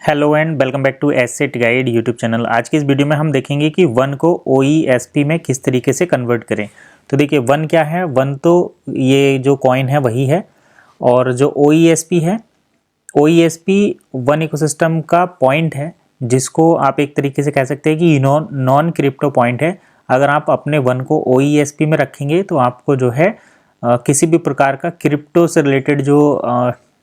Hello and welcome back to Asset Guide YouTube channel. आज की इस वीडियो में हम देखेंगे कि वन को OESP में किस तरीके से कन्वर्ट करें। तो देखिए वन क्या है, वन तो ये जो कॉइन है वही है, और जो OESP है, OESP वन इकोसिस्टम का पॉइंट है, जिसको आप एक तरीके से कह सकते हैं कि नॉन क्रिप्टो पॉइंट है। अगर आप अपने वन को OESP में रखेंगे तो आपको जो है किसी भी प्रकार का क्रिप्टो से रिलेटेड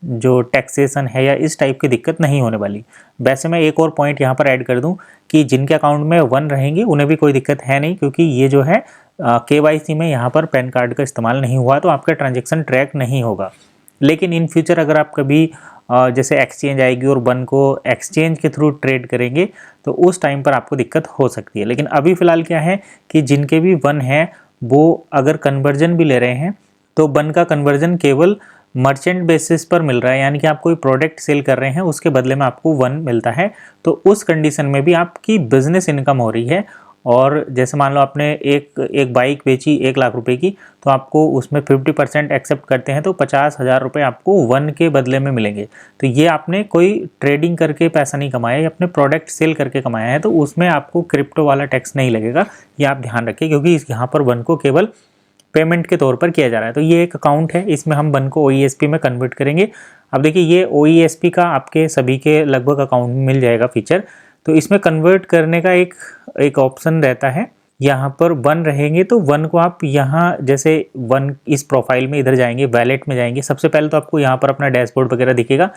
जो टैक्सेशन है या इस टाइप की दिक्कत नहीं होने वाली। वैसे मैं एक और पॉइंट यहाँ पर ऐड कर दूँ कि जिनके अकाउंट में वन रहेंगे उन्हें भी कोई दिक्कत है नहीं, क्योंकि ये जो है KYC में यहाँ पर पैन कार्ड का इस्तेमाल नहीं हुआ तो आपका ट्रांजेक्शन ट्रैक नहीं होगा। लेकिन इन फ्यूचर अगर आप कभी जैसे एक्सचेंज आएगी और वन को एक्सचेंज के थ्रू ट्रेड करेंगे तो उस टाइम पर आपको दिक्कत हो सकती है। लेकिन अभी फ़िलहाल क्या है कि जिनके भी वन है वो अगर कन्वर्जन भी ले रहे हैं तो वन का कन्वर्जन केवल मर्चेंट बेसिस पर मिल रहा है, यानी कि आप कोई प्रोडक्ट सेल कर रहे हैं उसके बदले में आपको वन मिलता है। तो उस कंडीशन में भी आपकी बिजनेस इनकम हो रही है। और जैसे मान लो आपने एक बाइक बेची 1 लाख रुपए की, तो आपको उसमें 50% एक्सेप्ट करते हैं तो 50,000 रुपये आपको वन के बदले में मिलेंगे। तो ये आपने कोई ट्रेडिंग करके पैसा नहीं कमाया, ये अपने प्रोडक्ट सेल करके कमाया है, तो उसमें आपको क्रिप्टो वाला टैक्स नहीं लगेगा। ये आप ध्यान रखिए, क्योंकि यहाँ पर वन को केवल पेमेंट के तौर पर किया जा रहा है। तो ये एक अकाउंट है, इसमें हम वन को OESP में कन्वर्ट करेंगे। अब देखिए ये OESP का आपके सभी के लगभग अकाउंट में मिल जाएगा फीचर। तो इसमें कन्वर्ट करने का एक ऑप्शन रहता है, यहाँ पर वन रहेंगे तो वन को आप यहाँ जैसे वन इस प्रोफाइल में इधर जाएंगे, वैलेट में जाएंगे। सबसे पहले तो आपको यहाँ पर अपना डैशबोर्ड वगैरह दिखेगा,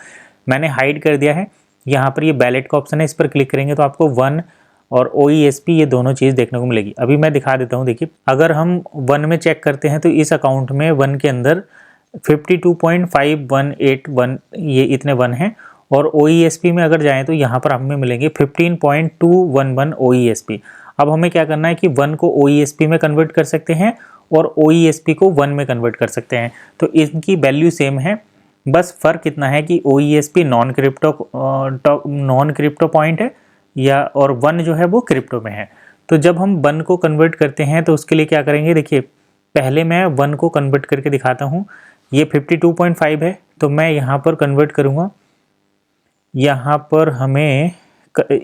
मैंने हाइड कर दिया है। यहाँ पर ये वैलेट का ऑप्शन है, इस पर क्लिक करेंगे तो आपको वन और OESP ये दोनों चीज़ देखने को मिलेगी। अभी मैं दिखा देता हूँ। देखिए अगर हम वन में चेक करते हैं तो इस अकाउंट में वन के अंदर 52.5181 ये इतने वन हैं, और OESP में अगर जाएं तो यहाँ पर हमें मिलेंगे 15.211 OESP। अब हमें क्या करना है कि वन को OESP में कन्वर्ट कर सकते हैं और OESP को वन में कन्वर्ट कर सकते हैं। तो इनकी वैल्यू सेम है, बस फ़र्क इतना है कि OESP नॉन क्रिप्टो पॉइंट है या और वन जो है वो क्रिप्टो में है। तो जब हम वन को कन्वर्ट करते हैं तो उसके लिए क्या करेंगे, देखिए पहले मैं वन को कन्वर्ट करके दिखाता हूँ। ये 52.5 है तो मैं यहाँ पर कन्वर्ट करूँगा। यहाँ पर हमें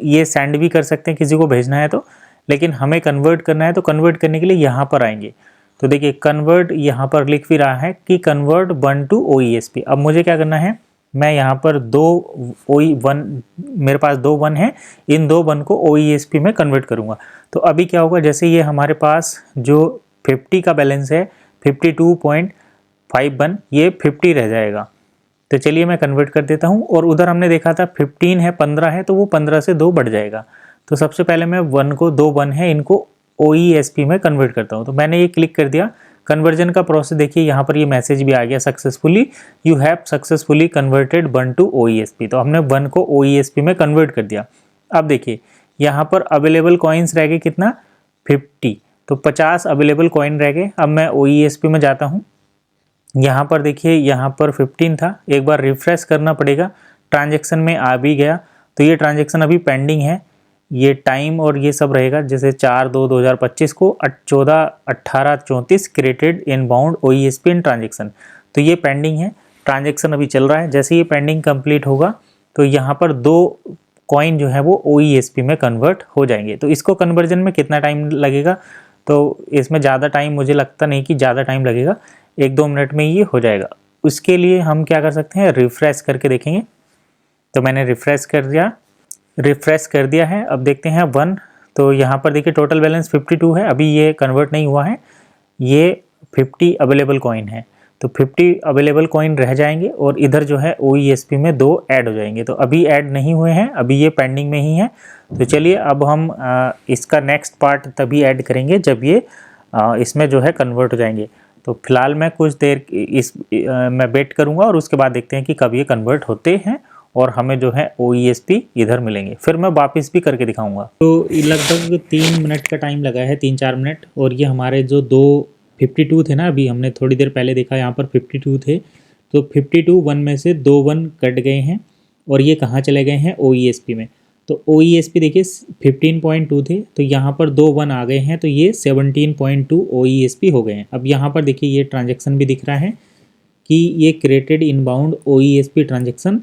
ये सेंड भी कर सकते हैं किसी को भेजना है तो, लेकिन हमें कन्वर्ट करना है तो कन्वर्ट करने के लिए यहाँ पर आएंगे। तो देखिए कन्वर्ट यहाँ पर लिख भी रहा है कि कन्वर्ट वन टू OESP। अब मुझे क्या करना है, मैं यहाँ पर मेरे पास दो वन है, इन दो वन को OESP में कन्वर्ट करूँगा। तो अभी क्या होगा, जैसे ये हमारे पास जो 50 का बैलेंस है 52.51, ये 50 रह जाएगा। तो चलिए मैं कन्वर्ट कर देता हूँ। और उधर हमने देखा था 15 है, 15 है, तो वो 15 से 2 बढ़ जाएगा। तो सबसे पहले मैं वन को, दो वन है, इनको OESP में कन्वर्ट करता हूँ। तो मैंने ये क्लिक कर दिया। कन्वर्जन का प्रोसेस देखिए, यहाँ पर ये मैसेज भी आ गया, successfully you have successfully converted one two OESP। तो हमने वन को OESP में कन्वर्ट कर दिया। अब देखिए यहाँ पर अवेलेबल कॉइन्स रह गए कितना, 50। तो 50 अवेलेबल कॉइन रह गए। अब मैं OESP में जाता हूँ। यहाँ पर देखिए यहाँ पर 15 था, एक बार रिफ्रेश करना पड़ेगा। ट्रांजेक्शन में आ भी गया, तो ये ट्रांजेक्शन अभी पेंडिंग है। ये टाइम और ये सब रहेगा, जैसे 4/2/2025 को 14/18/34 क्रिएटेड इनबाउंड OESP इन ट्रांजेक्शन। तो ये पेंडिंग है, ट्रांजेक्शन अभी चल रहा है। जैसे ये पेंडिंग कंप्लीट होगा तो यहाँ पर दो कॉइन जो है वो OESP में कन्वर्ट हो जाएंगे। तो इसको कन्वर्जन में कितना टाइम लगेगा, तो इसमें ज़्यादा टाइम मुझे लगता नहीं कि ज़्यादा टाइम लगेगा, 1-2 मिनट में ये हो जाएगा। उसके लिए हम क्या कर सकते हैं, रिफ्रेश करके देखेंगे। तो मैंने रिफ्रेश कर दिया है। अब देखते हैं वन। तो यहाँ पर देखिए टोटल बैलेंस 52 है, अभी ये कन्वर्ट नहीं हुआ है। ये 50 अवेलेबल कॉइन है, तो 50 अवेलेबल कॉइन रह जाएंगे और इधर जो है OESP में 2 ऐड हो जाएंगे। तो अभी ऐड नहीं हुए हैं, अभी ये पेंडिंग में ही है। तो चलिए अब हम इसका नेक्स्ट पार्ट तभी ऐड करेंगे जब ये इसमें जो है कन्वर्ट हो जाएंगे। तो फिलहाल मैं कुछ देर मैं वेट करूँगा और उसके बाद देखते हैं कि कब ये कन्वर्ट होते हैं और हमें जो है OESP इधर मिलेंगे। फिर मैं वापस भी करके दिखाऊंगा। तो लगभग 3 मिनट का टाइम लगा है, 3-4 मिनट। और ये हमारे जो 52 थे ना, अभी हमने थोड़ी देर पहले देखा यहाँ पर 52 थे, तो 52 वन में से 2 वन कट गए हैं और ये कहाँ चले गए हैं, OESP में। तो OESP देखिए 15.2 थे, तो यहाँ पर 2 वन आ गए हैं, तो ये 17.2 OESP हो गए हैं। अब यहाँ पर देखिए ये ट्रांजेक्शन भी दिख रहा है कि ये क्रिएटेड इनबाउंड OESP ट्रांजेक्शन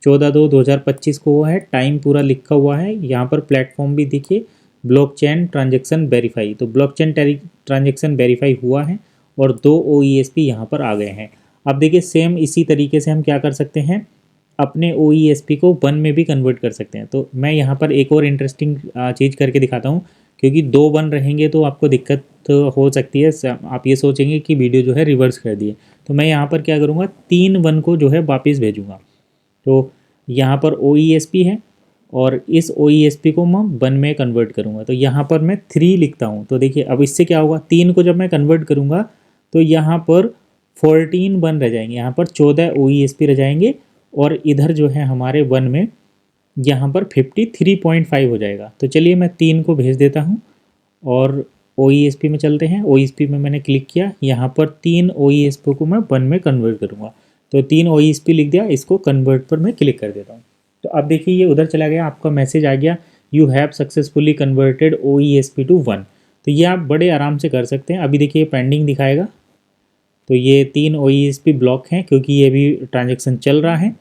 14/2/2025 को हुआ है, टाइम पूरा लिखा हुआ है। यहाँ पर प्लेटफॉर्म भी देखिए, ब्लॉकचेन ट्रांजेक्शन वेरीफाई, तो ब्लॉकचेन ट्रांजेक्शन वेरीफाई हुआ है और 2 OESP यहाँ पर आ गए हैं। अब देखिए सेम इसी तरीके से हम क्या कर सकते हैं, अपने OESP को 1 में भी कन्वर्ट कर सकते हैं। तो मैं यहाँ पर एक और इंटरेस्टिंग चीज़ करके दिखाता हूँ, क्योंकि 2 1 रहेंगे तो आपको दिक्कत हो सकती है, आप ये सोचेंगे कि वीडियो जो है रिवर्स कर दिए। तो मैं यहाँ पर क्या करूँगा, 3 1 को जो है वापस भेजूँगा। तो यहाँ पर OESP है और इस OESP को मैं 1 में कन्वर्ट करूँगा, तो यहाँ पर मैं 3 लिखता हूँ। तो देखिए अब इससे क्या होगा, 3 को जब मैं कन्वर्ट करूँगा तो यहाँ पर 14 1 रह जाएंगे, यहाँ पर 14 OESP रह जाएंगे और इधर जो है हमारे 1 में यहाँ पर 53.5 हो जाएगा। तो चलिए मैं 3 को भेज देता हूँ और OESP में चलते हैं। OESP में मैंने क्लिक किया, यहाँ पर 3 OESP को मैं 1 में कन्वर्ट करूँगा। तो 3 OESP लिख दिया, इसको कन्वर्ट पर मैं क्लिक कर देता हूँ। तो अब देखिए ये उधर चला गया, आपका मैसेज आ गया, you have successfully converted OESP to 1। तो ये आप बड़े आराम से कर सकते हैं। अभी देखिए पेंडिंग दिखाएगा, तो ये 3 OESP ब्लॉक हैं क्योंकि ये भी ट्रांजेक्शन चल रहा है।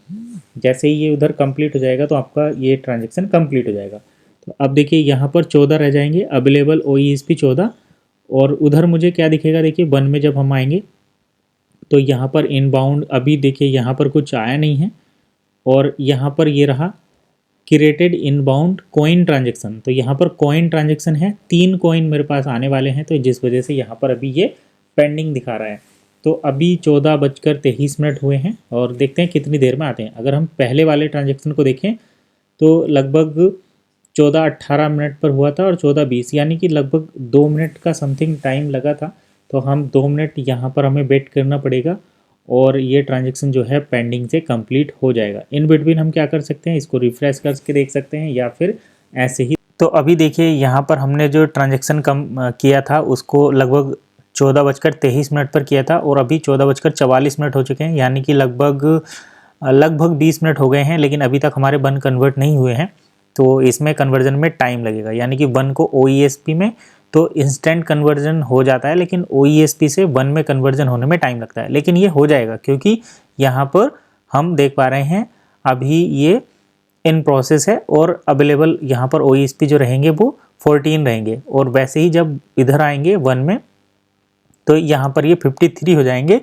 जैसे ही ये उधर कंप्लीट हो जाएगा तो आपका ये ट्रांजेक्शन कंप्लीट हो जाएगा। तो अब देखिए यहाँ पर 14 रह जाएंगे, अवेलेबल OESP 14। और उधर मुझे क्या दिखेगा, देखिए 1 में जब हम आएंगे तो यहाँ पर इनबाउंड, अभी देखिए यहाँ पर कुछ आया नहीं है और यहाँ पर ये रहा क्रिएटेड इनबाउंड कॉइन ट्रांजेक्शन। तो यहाँ पर कॉइन ट्रांजेक्शन है, 3 कॉइन मेरे पास आने वाले हैं, तो जिस वजह से यहाँ पर अभी ये पेंडिंग दिखा रहा है। तो अभी 14:23 हुए हैं और देखते हैं कितनी देर में आते हैं। अगर हम पहले वाले ट्रांजेक्शन को देखें तो लगभग 14:18 पर हुआ था और 14:20, यानी कि लगभग 2 मिनट का समथिंग टाइम लगा था। तो हम 2 मिनट यहाँ पर हमें वेट करना पड़ेगा और ये ट्रांजेक्शन जो है पेंडिंग से कंप्लीट हो जाएगा। इन बिटवीन हम क्या कर सकते हैं, इसको रिफ्रेश करके देख सकते हैं या फिर ऐसे ही। तो अभी देखिए यहाँ पर हमने जो ट्रांजेक्शन किया था उसको लगभग 14:23 पर किया था और अभी 14:44 हो चुके हैं, यानी कि लगभग 20 मिनट हो गए हैं, लेकिन अभी तक हमारे 1 कन्वर्ट नहीं हुए हैं। तो इसमें कन्वर्जन में टाइम लगेगा, यानी कि 1 को OESP में तो इंस्टेंट कन्वर्जन हो जाता है, लेकिन OESP से 1 में कन्वर्जन होने में टाइम लगता है। लेकिन ये हो जाएगा क्योंकि यहाँ पर हम देख पा रहे हैं अभी ये इन प्रोसेस है और अवेलेबल यहाँ पर OESP जो रहेंगे वो 14 रहेंगे। और वैसे ही जब इधर आएंगे 1 में तो यहाँ पर ये 53 हो जाएंगे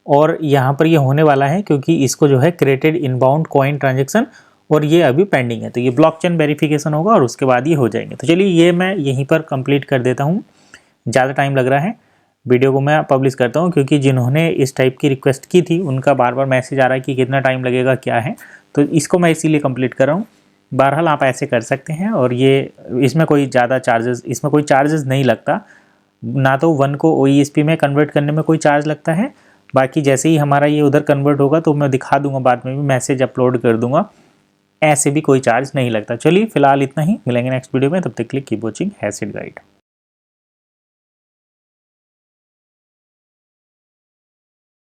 और यहाँ पर ये होने वाला है क्योंकि इसको जो है क्रिएटेड इनबाउंड कॉइन ट्रांजेक्शन और ये अभी पेंडिंग है। तो ये ब्लॉकचेन वेरिफिकेशन होगा और उसके बाद ये हो जाएंगे। तो चलिए ये मैं यहीं पर कंप्लीट कर देता हूँ, ज़्यादा टाइम लग रहा है, वीडियो को मैं पब्लिश करता हूँ क्योंकि जिन्होंने इस टाइप की रिक्वेस्ट की थी उनका बार बार मैसेज आ रहा है कि कितना टाइम लगेगा क्या है, तो इसको मैं इसीलिए कंप्लीट कर रहा हूँ। बहरहाल आप ऐसे कर सकते हैं और ये इसमें कोई ज़्यादा चार्जेस, इसमें कोई चार्जेस नहीं लगता, ना तो 1 को OESP में कन्वर्ट करने में कोई चार्ज लगता है। बाकी जैसे ही हमारा ये उधर कन्वर्ट होगा तो मैं दिखा दूंगा, बाद में भी मैसेज अपलोड कर दूंगा, ऐसे भी कोई चार्ज नहीं लगता। चलिए फिलहाल इतना ही, मिलेंगे नेक्स्ट वीडियो में, तब तक के लिए कीप वॉचिंग हैसिड गाइड।